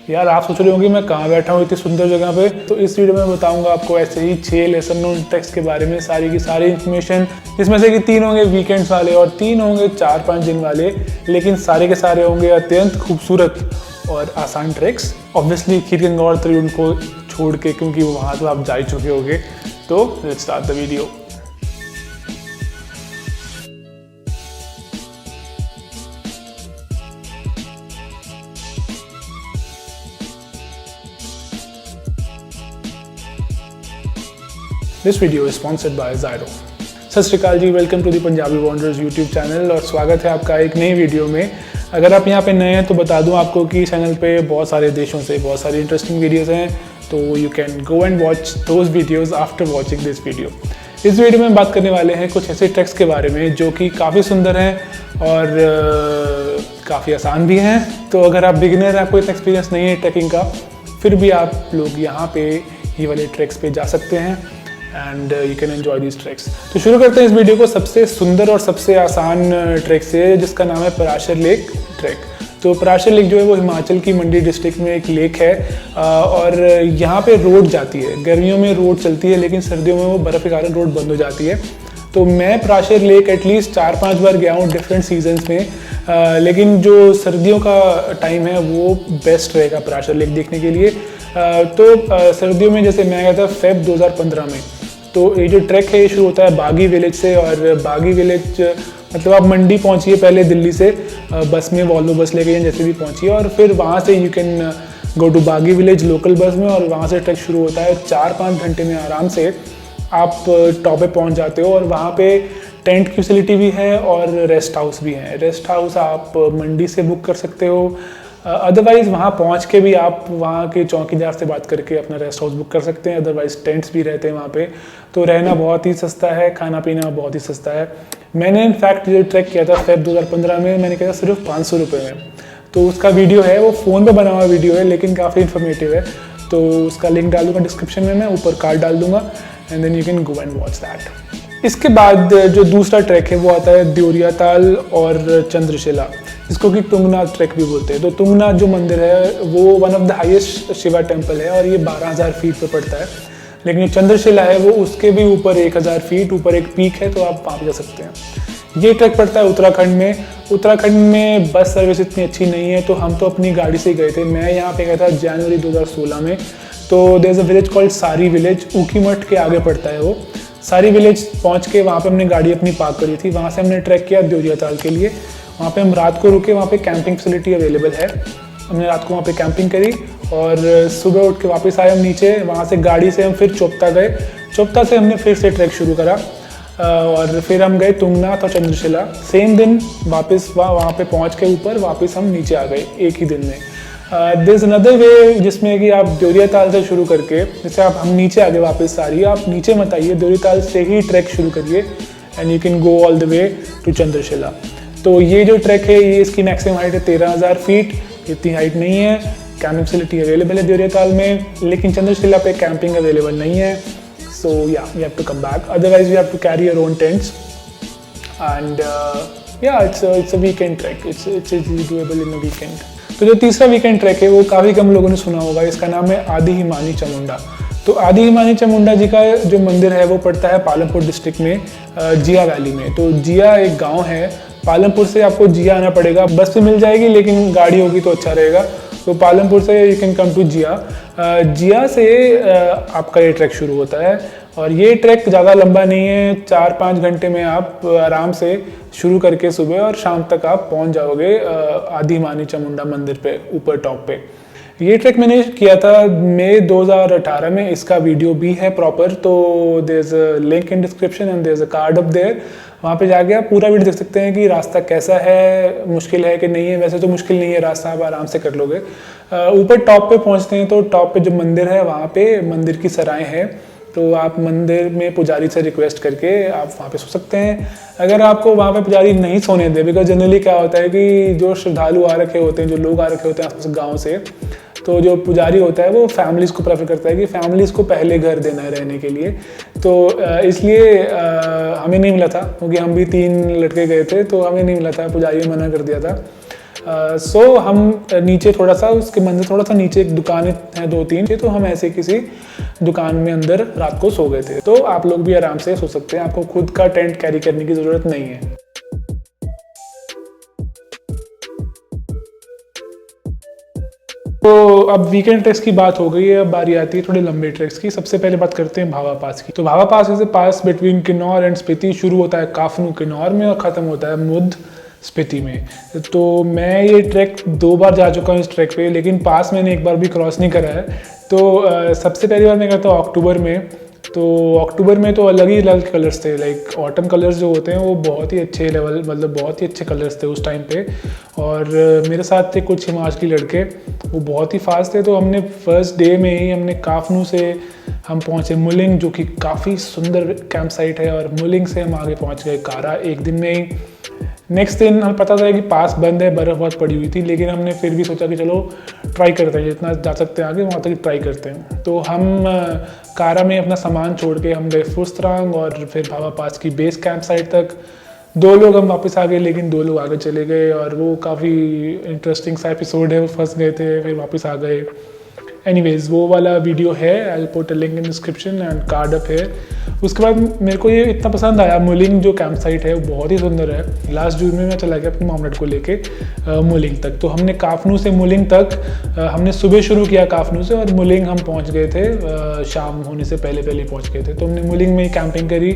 यार आप सोच रहे होंगे मैं कहाँ बैठा हूँ इतनी सुंदर जगह पे। तो इस वीडियो में बताऊंगा आपको ऐसे ही 6 लेसन नोन ट्रैक्स के बारे में सारी की सारी इन्फॉर्मेशन, जिसमें से कि 3 होंगे वीकेंड्स वाले और 3 होंगे 4-5 दिन वाले, लेकिन सारे के सारे होंगे अत्यंत खूबसूरत और आसान ट्रैक्स। ऑब्वियसली खीरगंगा और त्रिउंड को छोड़ के, क्योंकि वहाँ तो आप जा ही चुके होंगे। तो let's start the video. This video is sponsored by Zyro. Sat Sri Akal ji, welcome to the Punjabi wonders YouTube channel और स्वागत है आपका एक नई वीडियो में। अगर आप यहाँ पे नए हैं तो बता दूँ आपको कि चैनल पे बहुत सारे देशों से बहुत सारी इंटरेस्टिंग वीडियोस हैं, तो you can go and watch those videos after watching this video. इस वीडियो में बात करने वाले हैं कुछ ऐसे ट्रैक्स के बारे में जो कि काफ़ी सुंदर हैं और काफ़ी आसान भी हैं। तो अगर आप बिगिनर, आपको इतना एक्सपीरियंस नहीं है ट्रैकिंग का, फिर भी आप लोग यहाँ पे ये वाले ट्रैक्स पे जा सकते हैं and you can enjoy this tracks. तो शुरू करते हैं इस वीडियो को सबसे सुंदर और सबसे आसान ट्रैक से, जिसका नाम है पराशर लेक ट्रैक। तो पराशर लेक जो है वो हिमाचल की मंडी डिस्ट्रिक्ट में एक लेक है और यहाँ पे रोड जाती है। गर्मियों में रोड चलती है लेकिन सर्दियों में वो बर्फ़ के कारण रोड बंद हो जाती है। तो मैं पराशर लेक एटलीस्ट 4-5 बार गया हूँ डिफरेंट सीजन्स में, लेकिन जो सर्दियों का टाइम है वो बेस्ट रहेगा पराशर लेक देखने के लिए। तो सर्दियों में जैसे मैं गया था फेब 2015 में। तो ये जो ट्रैक है ये शुरू होता है बागी विलेज से, और बागी विलेज मतलब आप मंडी पहुंचिए पहले दिल्ली से बस में, वॉल्वो बस लेके जैसे भी पहुंचिए, और फिर वहां से यू कैन गो टू बागी विलेज लोकल बस में, और वहां से ट्रैक शुरू होता है। 4-5 घंटे में आराम से आप टॉप पे पहुंच जाते हो, और वहाँ पे टेंट की फैसिलिटी भी है और रेस्ट हाउस भी है। रेस्ट हाउस आप मंडी से बुक कर सकते हो, अदरवाइज़ वहाँ पहुँच के भी आप वहाँ के चौकीदार से बात करके अपना रेस्ट हाउस बुक कर सकते हैं। अदरवाइज़ टेंट्स भी रहते हैं वहाँ पे। तो रहना बहुत ही सस्ता है, खाना पीना बहुत ही सस्ता है। मैंने इनफैक्ट जो ट्रैक किया था फेब 2015 में, मैंने किया था सिर्फ 500 रुपये में। तो उसका वीडियो है, वो फ़ोन पर बना हुआ वीडियो है लेकिन काफ़ी इन्फॉर्मेटिव है। तो उसका लिंक डाल दूँगा डिस्क्रिप्शन में, मैं ऊपर कार्ड डाल दूँगा and then you can go and watch that. इसके बाद जो दूसरा ट्रैक है वो आता है देवरिया ताल और चंद्रशिला, जिसको कि तुंगनाथ ट्रैक भी बोलते हैं। तो तुंगनाथ जो मंदिर है वो one of the highest Shiva temple है और ये 12,000 फीट पे पड़ता है। लेकिन चंद्रशिला है वो उसके भी ऊपर 1,000 फीट ऊपर एक पीक है, तो आप वहाँ पे जा सकते हैं। ये ट्रैक पड़ता है उत्तराखंड में। उत्तराखंड में बस सर्विस इतनी अच्छी नहीं है, तो हम तो अपनी गाड़ी से ही गए थे। मैं यहाँ पे गया था जनवरी 2016 में। तो there is a village called Sari village, Ukhimath के आगे पड़ता है वो। सारी विलेज पहुँच के वहाँ पे हमने गाड़ी अपनी पार्क करी थी। वहाँ से हमने ट्रैक किया देवरिया ताल के लिए। वहाँ पे हम रात को रुके, वहाँ पे कैंपिंग फैसिलिटी अवेलेबल है। हमने रात को वहाँ पे कैंपिंग करी और सुबह उठ के वापस आए हम नीचे। वहाँ से गाड़ी से हम फिर चोपता गए। चोपता से हमने फिर से ट्रैक शुरू करा और फिर हम गए तुंगनाथ और चंद्रशिला। सेम दिन वापस वहाँ पे पहुँच के ऊपर वापस हम नीचे आ गए एक ही दिन में। देयर इज़ अनदर वे जिसमें कि आप देवरिया ताल से शुरू करके, जैसे हम नीचे आ गए वापस सारी, आप नीचे मत आइए, देवरिया ताल से ही ट्रैक शुरू करिए and you can go all the way to Chandrashila. तो ये जो ट्रैक है ये इसकी मैक्सिमम हाइट है 13,000 फीट। इतनी हाइट नहीं है। कैंपिंग फैसिलिटी अवेलेबल है देवरिया ताल में, लेकिन चंद्रशिला पे कैंपिंग अवेलेबल नहीं है। So yeah you have to come back, otherwise you have to carry your own tents and yeah it's a weekend track. It's easily doable in a weekend. तो जो तीसरा वीकेंड ट्रैक है वो काफ़ी कम लोगों ने सुना होगा। इसका नाम है आदि हिमानी चामुंडा। तो आदि हिमानी चामुंडा जी का जो मंदिर है वो पड़ता है पालमपुर डिस्ट्रिक्ट में, जिया वैली में। तो जिया एक गाँव है। पालमपुर से आपको जिया आना पड़ेगा, बस भी मिल जाएगी लेकिन गाड़ी होगी तो अच्छा रहेगा। तो पालमपुर से यू कैन कम टू जिया। जिया से आपका ये ट्रैक शुरू होता है और ये ट्रैक ज़्यादा लंबा नहीं है। 4-5 घंटे में आप आराम से शुरू करके सुबह और शाम तक आप पहुंच जाओगे आदि हिमानी चामुंडा मंदिर पे, ऊपर टॉप पे। ये ट्रैक मैंने किया था मई 2018 में। इसका वीडियो भी है प्रॉपर, तो there is a link in description and there is a card up there. वहाँ पे जाके आप पूरा वीडियो देख सकते हैं कि रास्ता कैसा है, मुश्किल है कि नहीं है। वैसे तो मुश्किल नहीं है, रास्ता आप आराम से कर लोगे। ऊपर टॉप पे पहुँचते हैं तो टॉप पे जो मंदिर है वहाँ पे मंदिर की सराय है, तो आप मंदिर में पुजारी से रिक्वेस्ट करके आप वहाँ पे सो सकते हैं। अगर आपको वहाँ पे पुजारी नहीं सोने दे, बिकॉज जनरली क्या होता है कि जो श्रद्धालु आ रखे होते हैं, जो लोग आ रखे होते हैं आसपास गाँव से, तो जो पुजारी होता है वो फैमिलीज़ को प्रेफर करता है कि फैमिलीज़ को पहले घर देना है रहने के लिए। तो इसलिए हमें नहीं मिला था, क्योंकि हम भी 3 लड़के गए थे तो हमें नहीं मिला था, पुजारी ने मना कर दिया था। सो हम नीचे थोड़ा सा, उसके मंदिर थोड़ा सा नीचे एक दुकानें हैं 2-3, तो हम ऐसे किसी दुकान में अंदर रात को सो गए थे। तो आप लोग भी आराम से सो सकते हैं, आपको खुद का टेंट कैरी करने की ज़रूरत नहीं है। तो अब वीकेंड ट्रैक्स की बात हो गई है, अब बारी आती है थोड़े लंबे ट्रैक्स की। सबसे पहले बात करते हैं भावा पास की। तो Bhaba pass is pass between Kinnaur and Spiti, शुरू होता है काफनू किन्नौर में और ख़त्म होता है मुद स्पीति में। तो मैं ये ट्रैक 2 बार जा चुका हूँ इस ट्रैक पे, लेकिन पास मैंने एक बार भी क्रॉस नहीं करा है। तो सबसे पहली बार मैं गया था अक्टूबर में। तो अक्टूबर में तो अलग ही अलग कलर्स थे, लाइक ऑटम कलर्स जो होते हैं वो बहुत ही अच्छे लेवल, मतलब बहुत ही अच्छे कलर्स थे उस टाइम पे। और मेरे साथ थे कुछ हिमाचली लड़के, वो बहुत ही फास्ट थे। तो हमने फर्स्ट डे में ही हमने काफनू से हम पहुँचे मुलिंग, जो कि काफ़ी सुंदर कैंप साइट है, और मुलिंग से हम आगे पहुँच गए कारा एक दिन में ही। नेक्स्ट दिन हमें पता था कि पास बंद है, बर्फ़ बहुत पड़ी हुई थी, लेकिन हमने फिर भी सोचा कि चलो ट्राई करते हैं, जितना जा सकते हैं आगे वहाँ तक ट्राई करते हैं। तो हम कारा में अपना सामान छोड़ के हम गए फुस्त्रांग और फिर भावा पास की बेस कैंप साइट तक। 2 लोग हम वापस आ गए, लेकिन 2 लोग आगे चले गए, और वो काफ़ी इंटरेस्टिंग सा एपिसोड है। वो फंस गए थे फिर वापस आ गए। एनीवेज वो वाला वीडियो है, I will put a link in description and card up है। उसके बाद मेरे को ये इतना पसंद आया, मुलिंग जो कैंप साइट है वो बहुत ही सुंदर है। लास्ट जून में मैं चला गया अपनी मॉमलेट को लेके मुलिंग तक। तो हमने काफनू से मुलिंग तक हमने सुबह शुरू किया काफनू से, और मुलिंग हम पहुंच गए थे शाम होने से पहले पहुंच गए थे। तो हमने मुलिंग में ही कैंपिंग करी।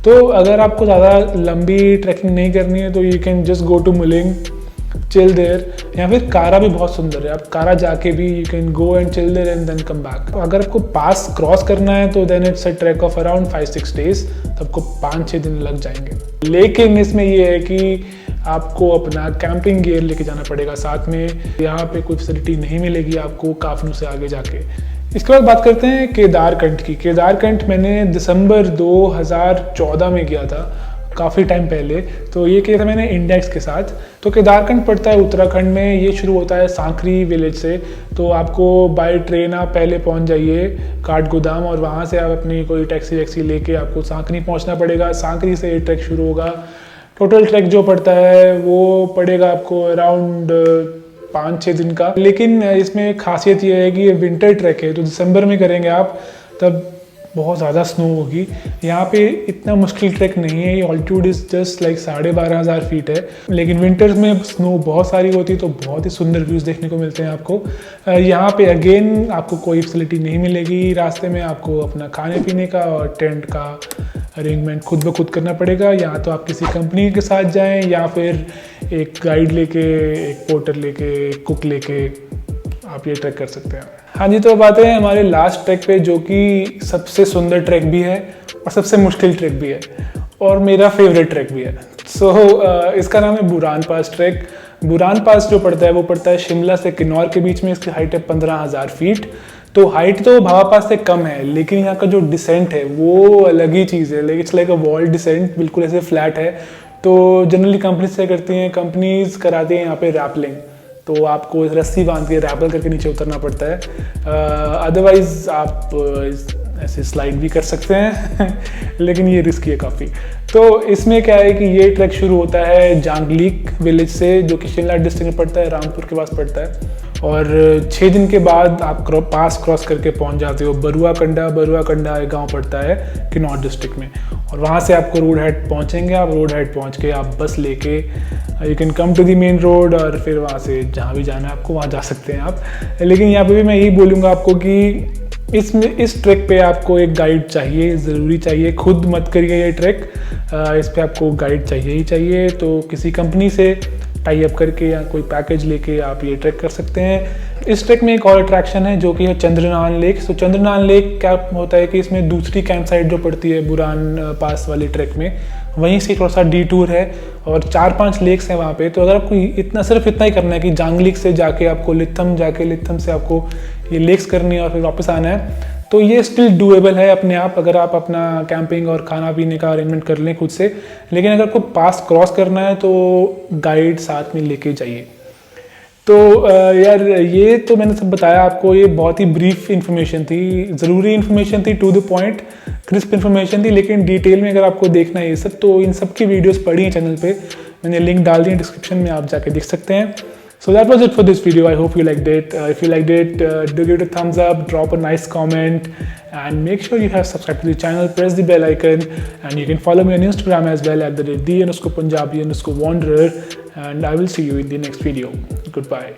तो अगर आपको ज़्यादा लंबी ट्रैकिंग नहीं करनी है तो you can just go to Muling, chill there. या फिर कारा भी बहुत सुंदर है, आप कारा जाके भी you can go and chill there and then come back. अगर आपको पास क्रॉस करना है तो then it's a track of around 5-6 days, तो आपको 5-6 दिन लग जाएंगे। लेकिन इसमें ये है कि आपको अपना कैंपिंग गियर लेके जाना पड़ेगा साथ में, यहाँ पे कोई फैसिलिटी नहीं मिलेगी आपको काफनू से आगे जाके। इसके बाद बात करते हैं केदारकंठ की। केदारकंठ मैंने दिसंबर 2014 में गया था, काफ़ी टाइम पहले। तो ये किया था मैंने इंडेक्स के साथ। तो केदारकंठ पड़ता है उत्तराखंड में, ये शुरू होता है सांकरी विलेज से। तो आपको बाय ट्रेन आप पहले पहुंच जाइए काठगोदाम, और वहाँ से आप अपनी कोई टैक्सी वैक्सी लेके आपको सांकरी पहुंचना पड़ेगा। सांकरी से ये ट्रैक शुरू होगा। टोटल ट्रैक जो पड़ता है वो पड़ेगा आपको अराउंड 5-6 दिन का। लेकिन इसमें खासियत ये है कि ये विंटर ट्रैक है, तो दिसंबर में करेंगे आप तब बहुत ज़्यादा स्नो होगी। यहाँ पे इतना मुश्किल ट्रैक नहीं है, ये altitude is just like 12,500 feet है। लेकिन विंटर्स में स्नो बहुत सारी होती है, तो बहुत ही सुंदर व्यूज़ देखने को मिलते हैं आपको। यहाँ पे अगेन आपको कोई फैसिलिटी नहीं मिलेगी। रास्ते में आपको अपना खाने पीने का और टेंट का अरेंजमेंट खुद ब खुद करना पड़ेगा। या तो आप किसी कंपनी के साथ जाएँ, या फिर एक गाइड लेके, एक पोर्टर लेके, एक कुक लेके आप ये ट्रैक कर सकते हैं। हाँ जी, तो अब आते हैं हमारे लास्ट ट्रैक पे, जो कि सबसे सुंदर ट्रैक भी है और सबसे मुश्किल ट्रैक भी है, और मेरा फेवरेट ट्रैक भी है। इसका नाम है बुरान पास ट्रैक। बुरान पास जो पड़ता है वो पड़ता है शिमला से किन्नौर के बीच में। इसकी हाइट है 15,000 फीट। तो हाइट तो भावा पास से कम है, लेकिन यहाँ का जो डिसेंट है वो अलग ही चीज़ है। Like it's like a wall descent, बिल्कुल ऐसे फ्लैट है। तो जनरली कंपनीज क्या करती हैं, कंपनीज कराती हैं यहाँ पे रैपलिंग, तो आपको रस्सी बांध के रैपल करके नीचे उतरना पड़ता है। अदरवाइज आप ऐसे स्लाइड भी कर सकते हैं लेकिन ये रिस्की है काफ़ी। तो इसमें क्या है कि ये ट्रैक शुरू होता है जांगलीक विलेज से, जो कि शिमला डिस्ट्रिक्ट में पड़ता है, रामपुर के पास पड़ता है। और 6 दिन के बाद आप पास क्रॉस करके पहुंच जाते हो बरुआ कंडा एक गांव पड़ता है किन्नौर डिस्ट्रिक्ट में। और वहां से आपको रोड हेड पहुंचेंगे। आप रोड हेड पहुंच के आप बस लेके you can come to the main road, और फिर वहां से जहां भी जाना है आपको वहां जा सकते हैं आप। लेकिन यहाँ पे भी मैं यही बोलूँगा आपको कि इस ट्रैक पे आपको एक गाइड चाहिए, ज़रूरी चाहिए। खुद मत करिए ये ट्रैक, इस पे आपको गाइड चाहिए ही चाहिए। तो किसी कंपनी से टाई अप करके या कोई पैकेज लेके आप ये ट्रैक कर सकते हैं। इस ट्रैक में एक और अट्रैक्शन है जो कि है चंद्रनान लेक। तो चंद्रनान लेक क्या होता है कि इसमें दूसरी कैंप साइट जो पड़ती है बुरान पास वाले ट्रैक में, वहीं से थोड़ा सा डिटूर है और 4-5 लेक्स हैं वहाँ पे। तो अगर आपको सिर्फ इतना ही करना है कि जांगलीक से जाके आपको लिथम से आपको ये लेक्स करनी है और फिर वापस आना है, तो ये स्टिल डूएबल है अपने आप, अगर आप अपना कैंपिंग और खाना पीने का अरेंजमेंट कर लें खुद से। लेकिन अगर आपको पास क्रॉस करना है तो गाइड साथ में लेके जाइए। तो यार ये तो मैंने सब बताया आपको, ये बहुत ही ब्रीफ इन्फॉर्मेशन थी, ज़रूरी इन्फॉर्मेशन थी, to the point, crisp information थी। लेकिन डिटेल में अगर आपको देखना है ये सब, तो इन सब की वीडियोस पड़ी हैं चैनल पे, मैंने लिंक डाल दी है डिस्क्रिप्शन में, आप जाके देख सकते हैं। So that was it for this video. I hope you liked it. If you liked it, do give it a thumbs up, drop a nice comment, and make sure you have subscribed to the channel, press the bell icon, and you can follow me on Instagram as well at the @the_Punjabi_wanderer, and I will see you in the next video. Goodbye.